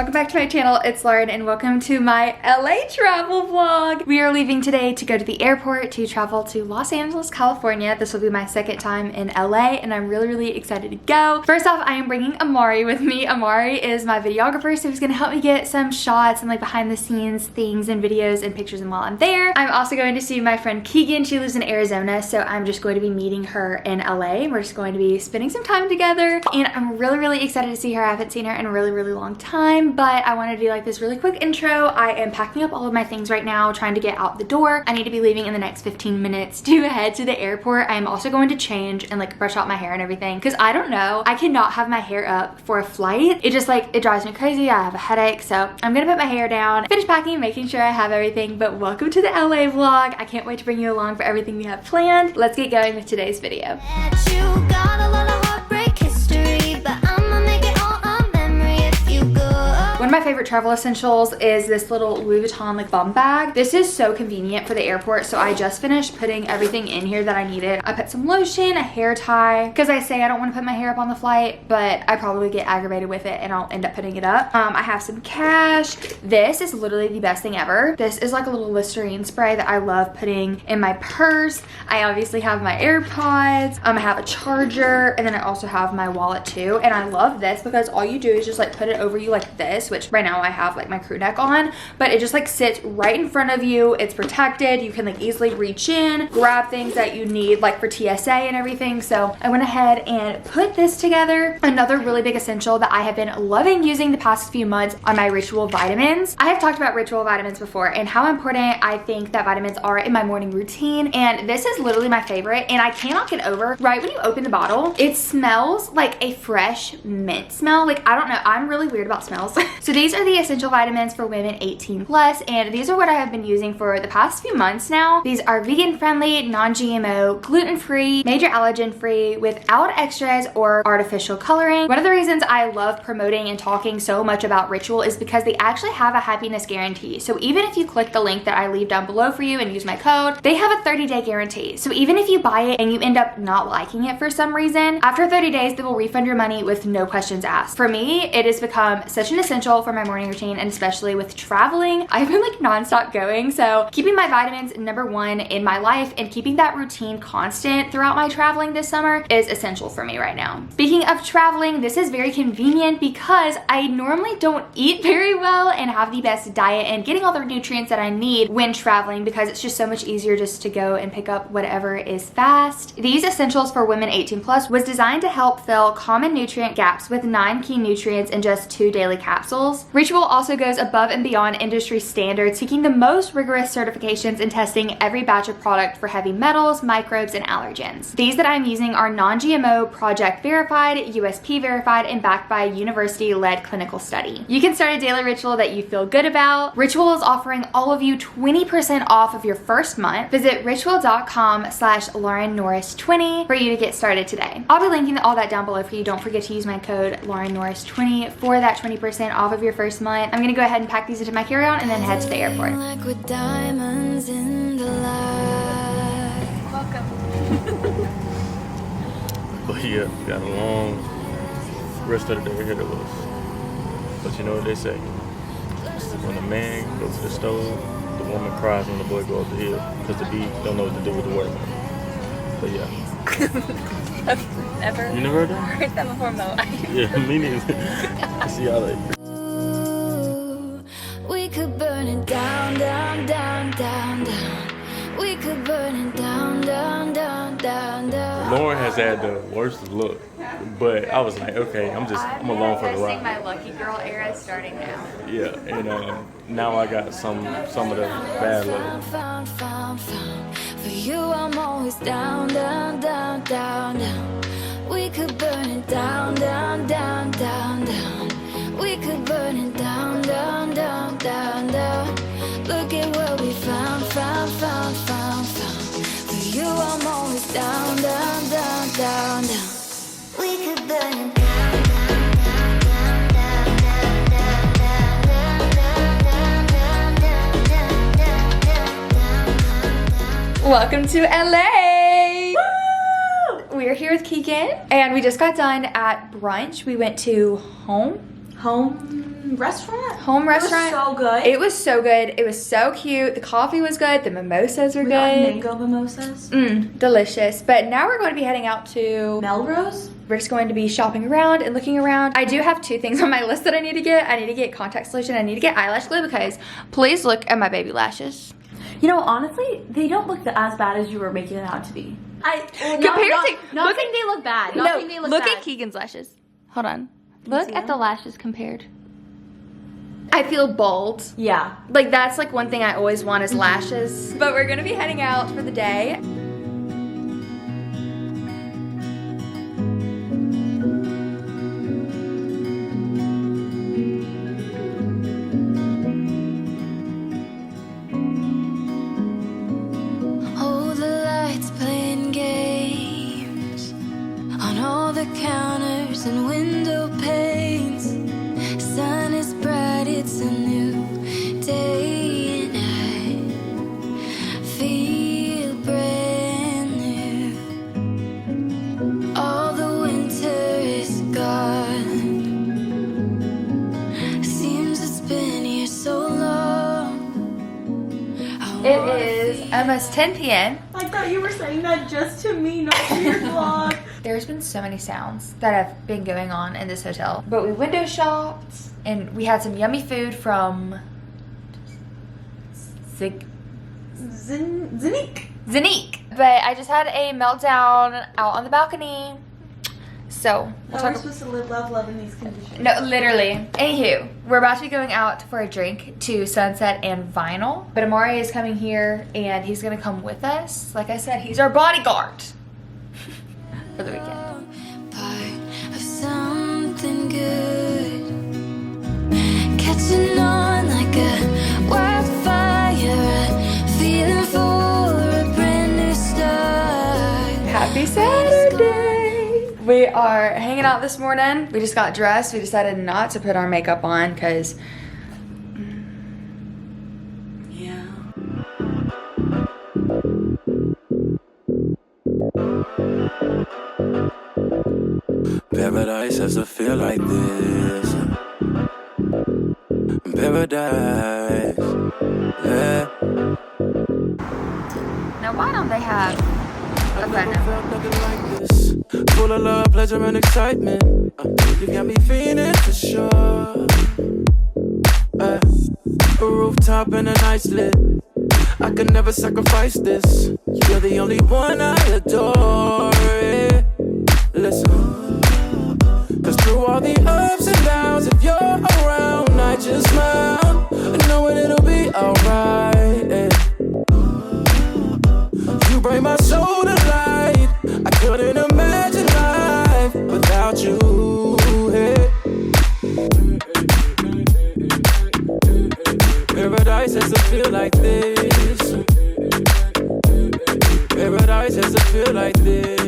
welcome back to my channel. It's Lauren and welcome to my LA travel vlog. We are leaving today to go to the airport to travel to Los Angeles, California. This will be my second time in LA and I'm really excited to go. First off, I am bringing Amari with me. Amari is my videographer, so he's gonna help me get some shots and like behind the scenes things and videos and pictures and while I'm there. I'm also going to see my friend Keegan. She lives in Arizona, so I'm just going to be meeting her in LA. We're just going to be spending some time together and I'm really excited to see her. I haven't seen her in a really long time, but I want to do like this really quick intro. I am packing up all of my things right now, trying to get out the door. I need to be leaving in the next 15 minutes to head to the airport. I am also going to change and like brush out my hair and everything because I don't know, I cannot have my hair up for a flight. It just like, it drives me crazy. I have a headache, so I'm gonna put my hair down, finish packing, making sure I have everything. But welcome to the LA vlog. I can't wait to bring you along for everything we have planned. Let's get going with today's video. One of my favorite travel essentials is this little Louis Vuitton like bum bag. This is so convenient for the airport. So I just finished putting everything in here that I needed. I put some lotion, a hair tie, because I say I don't want to put my hair up on the flight, but I probably get aggravated with it and I'll end up putting it up. I have some cash. This is literally the best thing ever. This is like a little Listerine spray that I love putting in my purse. I obviously have my AirPods. I have a charger, and then I also have my wallet too. And I love this because all you do is just like put it over you like this, which right now I have like my crew neck on, but it just like sits right in front of you. It's protected. You can like easily reach in, grab things that you need like for TSA and everything. So I went ahead and put this together. Another really big essential that I have been loving using the past few months are my Ritual vitamins. I have talked about Ritual vitamins before and how important I think that vitamins are in my morning routine, and this is literally my favorite. And I cannot get over, right when you open the bottle, it smells like a fresh mint smell. Like, I don't know, I'm really weird about smells. So these are the essential vitamins for women 18 plus, and these are what I have been using for the past few months now. These are vegan friendly, non-GMO, gluten-free, major allergen free, without extras or artificial coloring. One of the reasons I love promoting and talking so much about Ritual is because they actually have a happiness guarantee. So even if you click the link that I leave down below for you and use my code, they have a 30-day guarantee. So even if you buy it and you end up not liking it for some reason, after 30 days, they will refund your money with no questions asked. For me, it has become such an essential for my morning routine, and especially with traveling. I've been like non-stop going, so keeping my vitamins number one in my life and keeping that routine constant throughout my traveling this summer is essential for me right now. Speaking of traveling, this is very convenient because I normally don't eat very well and have the best diet and getting all the nutrients that I need when traveling, because it's just so much easier just to go and pick up whatever is fast. These essentials for women 18 plus was designed to help fill common nutrient gaps with 9 key nutrients in just 2 daily capsules. Ritual also goes above and beyond industry standards, seeking the most rigorous certifications and testing every batch of product for heavy metals, microbes, and allergens. These that I'm using are non-GMO, project verified, USP verified, and backed by a university-led clinical study. You can start a daily ritual that you feel good about. Ritual is offering all of you 20% off of your first month. Visit ritual.com/LaurenNorris20 for you to get started today. I'll be linking all that down below for you. Don't forget to use my code LaurenNorris20 for that 20% off of your first month. I'm gonna go ahead and pack these into my carry-on and then head to the airport. Like with diamonds in the light. Welcome. But yeah, we got a long rest of the day ahead of us. But you know what they say? When a man goes to the stove, the woman cries when the boy goes up the hill, because the bee don't know what to do with the watermelon. But yeah. Ever? You never heard that? Heard that before, Mo. Yeah, me neither. I see y'all later. We could burn it down, down, down, down, down. We could burn it down, down, down, down, down. Lauren has had the worst look, but I was like, okay, I'm along for the ride. My lucky girl era is starting now. Yeah, and now I got some of the bad look. Found. For you, I'm always down, down, down, down, down. We could burn it down, down, down, down, down. We could burn it down, down, down, down, down. Look at what we found. For you, I'm always down, down, down, down, down. We could burn it down. Welcome to LA! Woo! We're here with Keegan and we just got done at brunch. We went to home restaurant. Home restaurant. It was so good. It was so good. It was so cute. The coffee was good. The mimosas were We got good. mango mimosas. Delicious. But now we're going to be heading out to Melrose. We're just going to be shopping around and looking around. I do have 2 things on my list that I need to get. I need to get contact solution. I need to get eyelash glue because please look at my baby lashes. You know, honestly, they don't look as bad as you were making it out to be. Not saying they look bad. No, look at Keegan's lashes. Hold on. Look at the lashes compared. I feel bold. Yeah. Like that's like one thing I always want is lashes. But we're gonna be heading out for the day. Oh, the lights playing games on all the counters and window panes. Sun is bright, it's a new day, and I feel brand new. All the winter is gone. Seems it's been here so long. It is almost 10 p.m. I thought you were saying that just to me, not to your vlog. There's been so many sounds that have been going on in this hotel. But we window shopped and we had some yummy food from Zanique. But I just had a meltdown out on the balcony. So We're supposed to live, love in these conditions. No, literally. Anywho, we're about to be going out for a drink to Sunset and Vinyl. But Amari is coming here and he's gonna come with us. Like I said, he's our bodyguard for the weekend. Part of something good, catching on like a wildfire, feeling for a brand new start. Happy Saturday! We are hanging out this morning. We just got dressed. We decided not to put our makeup on because Yeah. Paradise has to feel like this. Paradise, yeah. now why don't they have a button? Felt nothing like this. Full of love, pleasure, and excitement. You got me feeling for sure. A rooftop and a nice lit. I could never sacrifice this. You're the only one I adore. Yeah. Listen, 'cause through all the ups and downs, if you're around, I just smile, knowing it'll be alright. Yeah. You bring my soul to light. I couldn't imagine life without you. Yeah. Paradise has to feel like this. Paradise has to feel like this.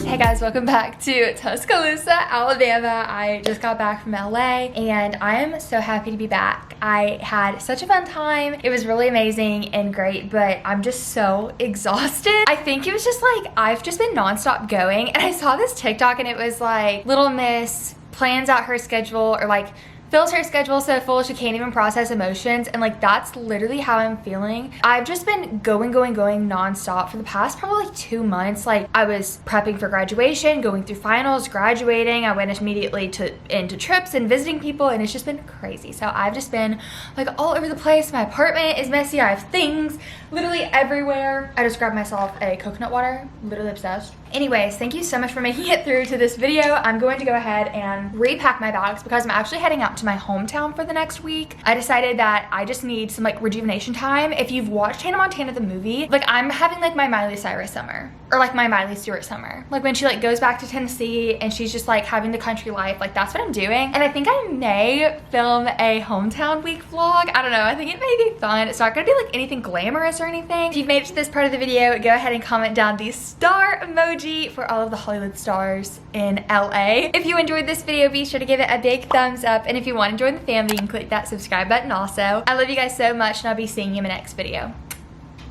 Hey guys, welcome back to Tuscaloosa, Alabama. I just got back from LA and I am so happy to be back. I had such a fun time. It was really amazing and great, but I'm just so exhausted. I think it was just like, I've just been nonstop going and I saw this TikTok and it was like, Little Miss plans out her schedule or like, fills her schedule so full she can't even process emotions, and like that's literally how I'm feeling. I've just been going nonstop for the past probably like 2 months. Like I was prepping for graduation, going through finals, graduating. I went immediately into trips and visiting people, and it's just been crazy. So I've just been like all over the place. My apartment is messy. I have things literally everywhere. I just grabbed myself a coconut water, literally obsessed. Anyways, thank you so much for making it through to this video. I'm going to go ahead and repack my bags because I'm actually heading out to my hometown for the next week. I decided that I just need some like rejuvenation time. If you've watched Hannah Montana the movie, like I'm having like my Miley Cyrus summer or like my Miley Stewart summer. Like when she like goes back to Tennessee and she's just like having the country life, like that's what I'm doing. And I think I may film a hometown week vlog. I don't know, I think it may be fun. It's not gonna be like anything glamorous or anything. If you've made it to this part of the video, go ahead and comment down the star emoji for all of the Hollywood stars in LA. If you enjoyed this video, be sure to give it a big thumbs up. And if you want to join the family, you can click that subscribe button also. I love you guys so much and I'll be seeing you in my next video.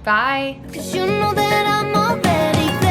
Bye. 'Cause you know that I'm already